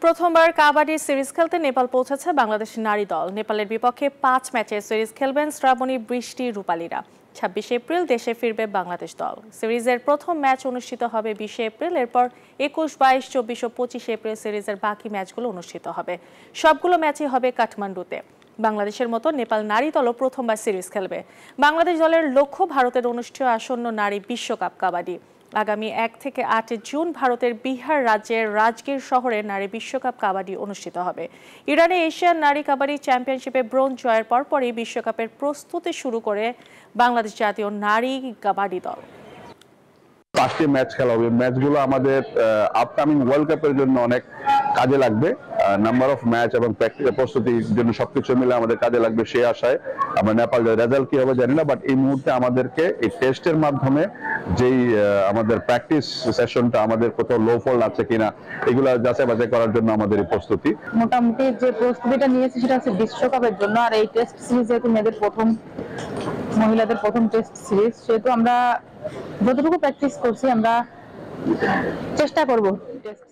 প্রথমবার কাবাডি সিরিজ খেলতে নেপাল পৌঁছেছে বাংলাদেশ নারী দল। নেপালের বিপক্ষে 5 ম্যাচের সিরিজ খেলবেন শ্রাবণী বৃষ্টি রূপালীরা। 26 এপ্রিল দেশে ফিরবে বাংলাদেশ দল। সিরিজের প্রথম ম্যাচ অনুষ্ঠিত হবে 20 এপ্রিল, এরপর 21, 22, 24 ও 25 এপ্রিল সিরিজের বাকি ম্যাচগুলো অনুষ্ঠিত হবে। সবগুলো ম্যাচই হবে কাঠমান্ডুতে। বাংলাদেশের মতো নেপাল নারী দলও প্রথমবার সিরিজ খেলবে। বাংলাদেশ দলের লক্ষ্য ভারতের অনুষ্ঠেয় আসন্ন নারী বিশ্বকাপ কাবাডি। আগামী 1 থেকে 8 জুন ভারতের বিহার রাজ্যের রাজগীর শহরে নারী বিশ্বকাপ কাবাডি অনুষ্ঠিত হবে। ইরানে এশিয়ান নারী কাবাডি চ্যাম্পিয়নশিপে ব্রোঞ্জ জয়ের পরপরই বিশ্বকাপের প্রস্তুতি শুরু করে বাংলাদেশ জাতীয় নারী কাবাডি দল। 5টি ম্যাচ খেলা হবে। ম্যাচগুলো আমাদের আপকামিং ওয়ার্ল্ড কাপের জন্য অনেক কাজে লাগবে। নাম্বার অফ ম্যাচ এবং প্র্যাকটিস প্রস্তুতির জন্য সবকিছু মিলে আমাদের কাজে লাগবে সেই আশায় আমরা নেপালের রেজাল্ট কি হবে জানি না, বাট এই মুহূর্তে আমাদেরকে এই টেস্টের মাধ্যমে যেই আমাদের প্র্যাকটিস সেশনটা আমাদের কোথাও লো ফল আছে কিনা এগুলো যাচাই বাছাই করার জন্য আমাদের এই প্রস্তুতি। মোটামুটি যে প্রস্তুতিটা নিয়েছি সেটা হচ্ছে বিশ্বকাপের জন্য। আর এই টেস্ট সিরিজ যেহেতু মহিলাদের প্রথম টেস্ট সিরিজ, সেহেতু আমরা যতটুকু প্র্যাকটিস করছি আমরা চেষ্টা করব টেস্ট